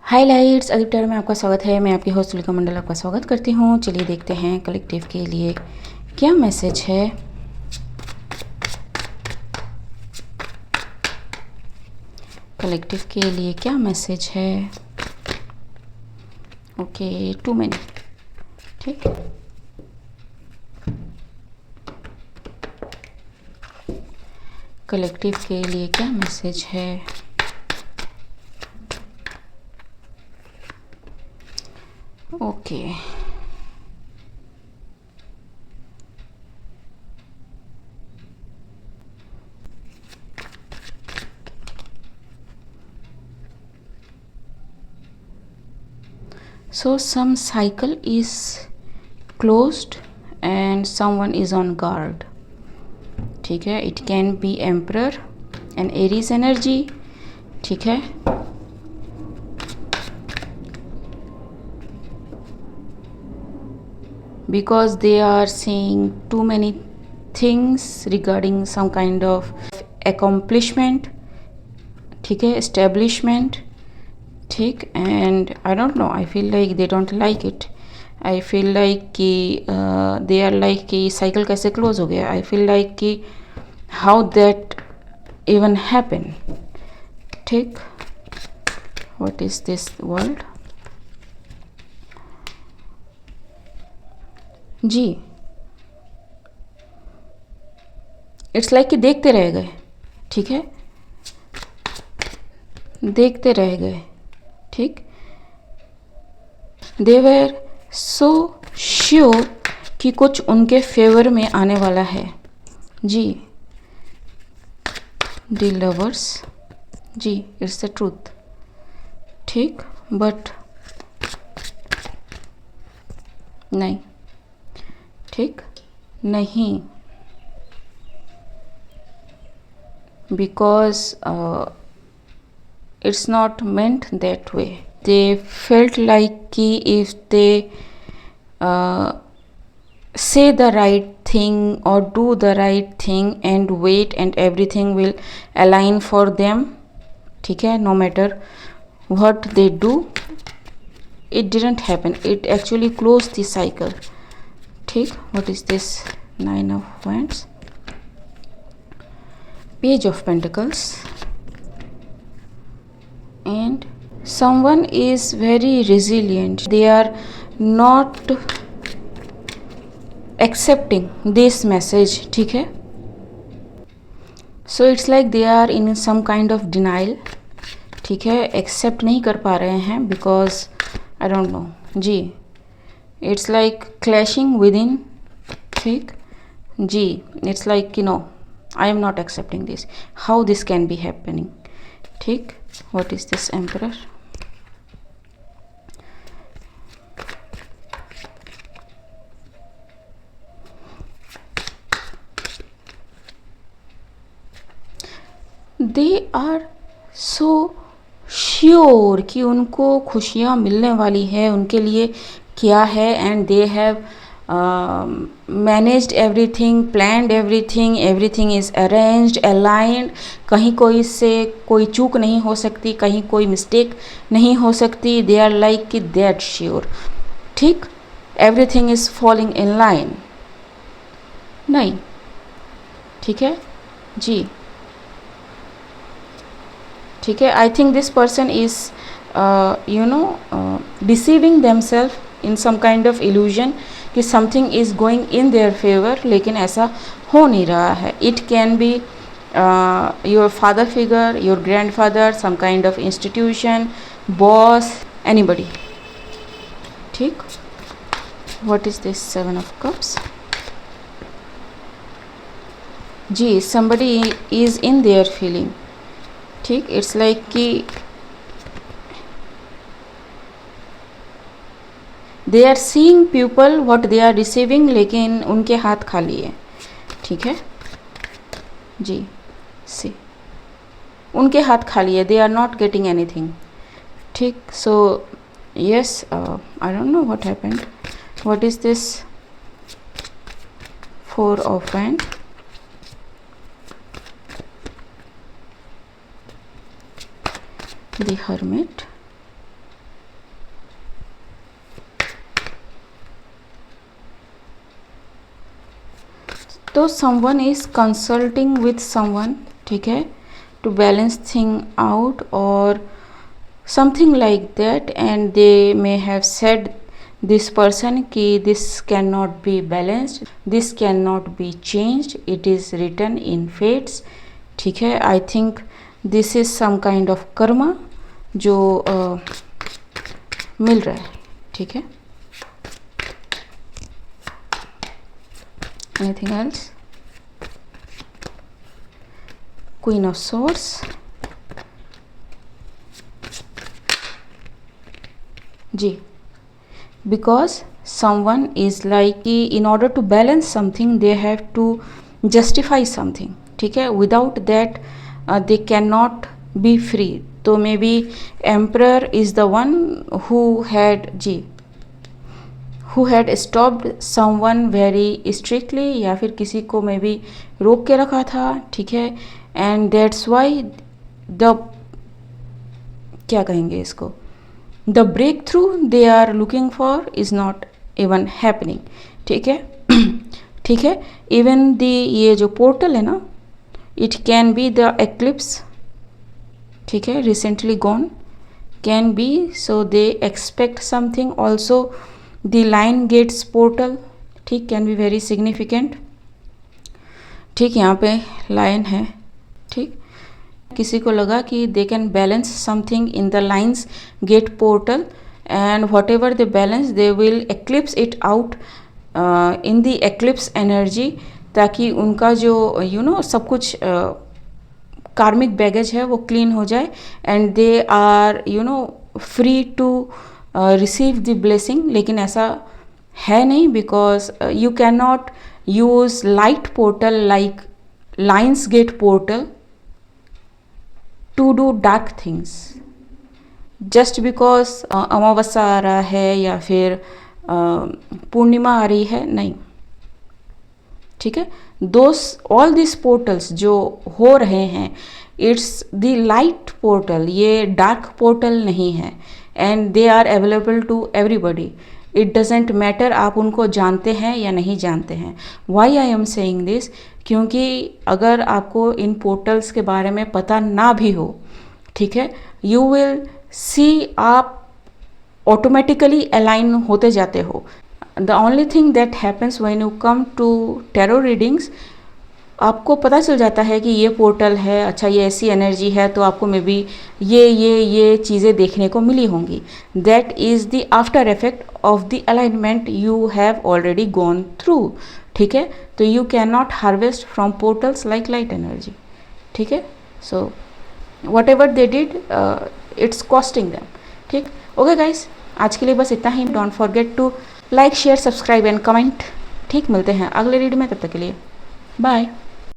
Highlights अधिकतर में आपका स्वागत है। मैं आपकी होस्ट तुलिका मंडल आपका स्वागत करती हूँ। चलिए देखते हैं कलेक्टिव के लिए क्या मैसेज है। कलेक्टिव के लिए क्या मैसेज है। ओके, टू मैनी, ठीक। कलेक्टिव के लिए क्या मैसेज है। Okay, so some cycle is closed and someone is on guard, ठीक है। It can B emperor and Aries energy, ठीक है। because they are seeing too many things regarding some kind of accomplishment, ठीक है, establishment, ठीक। and I don't know, I feel like they don't like it. I feel like कि they are like कि cycle कैसे close हो गया। I feel like कि how that even happen, ठीक। what is this world जी। It's like कि देखते रह गए, ठीक है, देखते रह गए, ठीक। दे वर सो श्योर कि कुछ उनके फेवर में आने वाला है जी। दी लवर्स जी, इट्स द ट्रूथ, ठीक। बट नहीं, ठीक, नहीं, because it's not meant that way. They felt like कि if they say the right thing or do the right thing and wait and everything will align for them, ठीक है। no matter what they do, it didn't happen. It actually closed the cycle, ठीक। what is this? 9 of Wands, Page of Pentacles, and someone is very resilient. They are not accepting this message, ठीक है। so it's like they are in some kind of denial, ठीक है। accept नहीं कर पा रहे हैं because I don't know ji. it's like clashing within, ठीक जी। it's like you know I am not accepting this. How this can be happening, ठीक। what is this? Emperor, they are so sure कि उनको खुशियाँ मिलने वाली है, उनके लिए क्या है। And they have managed everything, planned everything, everything is arranged, aligned. कहीं कोई से कोई चूक नहीं हो सकती, कहीं कोई मिस्टेक नहीं हो सकती। दे आर लाइक कि दैट श्योर, ठीक। Everything is falling in line, नहीं, ठीक है जी, ठीक है। I think this person is you know deceiving themselves in some kind of illusion कि something is going in their favour, लेकिन ऐसा हो नहीं रहा है। It can be your father figure, your grandfather, some kind of institution, boss, anybody, ठीक। What is this? 7 of Cups ji. somebody is in their feeling, ठीक। It's like कि they are seeing people what they are receiving, लेकिन उनके हाथ खाली है, ठीक है जी। सी, उनके हाथ खाली है, they are not getting anything, ठीक। So yes, I don't know what happened. What is this? 4 of Wands, the Hermit, तो someone is consulting with someone, ठीक है, टू बैलेंस थिंग आउट और something like that, and they may have said this person कि this can not be balanced, this can not be changed, it is written in fates, ठीक है। I think this is some kind of karma जो मिल रहा है, ठीक है। Anything else? Queen of swords, जी, because someone is like कि in order to balance something they have to justify something, ठीक है, without that they cannot be free। तो maybe emperor is the one who had जी who had stopped someone very strictly, या फिर किसी को may be रोक के रखा था, ठीक है, and that's why the क्या कहेंगे इसको, the breakthrough they are looking for is not even happening, ठीक है। ठीक है, इवन दी ये जो पोर्टल है ना, it can be the eclipse, ठीक है, recently gone, can be, so they expect something also. The Lions Gate portal, ठीक, कैन बी वेरी सिग्निफिकेंट, ठीक, यहाँ पे लाइन है, ठीक, किसी को लगा कि they can balance something in the Lions Gate portal and whatever they balance they will eclipse it out in the eclipse energy, ताकि उनका जो सब कुछ कार्मिक बैगेज है वो क्लीन हो जाए and they are free to receive the blessing. लेकिन ऐसा है नहीं, because you can not use light portal like Lions Gate portal to do dark things just because अमावस्या आ रहा है या फिर पूर्णिमा आ रही है, नहीं, ठीक है। ऑल दिस पोर्टल्स जो हो रहे हैं, इट्स द लाइट पोर्टल, ये डार्क पोर्टल नहीं है, and they are available to everybody. It doesn't matter आप उनको जानते हैं या नहीं जानते हैं। Why I am saying this, क्योंकि अगर आपको इन पोर्टल्स के बारे में पता ना भी हो, ठीक है, यू विल सी आप ऑटोमेटिकली अलाइन होते जाते हो। The only thing that happens when you come to tarot readings, आपको पता चल जाता है कि ये पोर्टल है, अच्छा ये ऐसी एनर्जी है, तो आपको मे बी ये चीज़ें देखने को मिली होंगी। That is the after effect of the alignment you have already gone through, ठीक है। तो you can not harvest from portals like light energy, ठीक है। So whatever they did it's costing them, ठीक। ओके गाइस, आज के लिए बस इतना ही। Don't forget to like, share, subscribe and comment, ठीक। मिलते हैं अगले रीड में, तब तक के लिए बाय।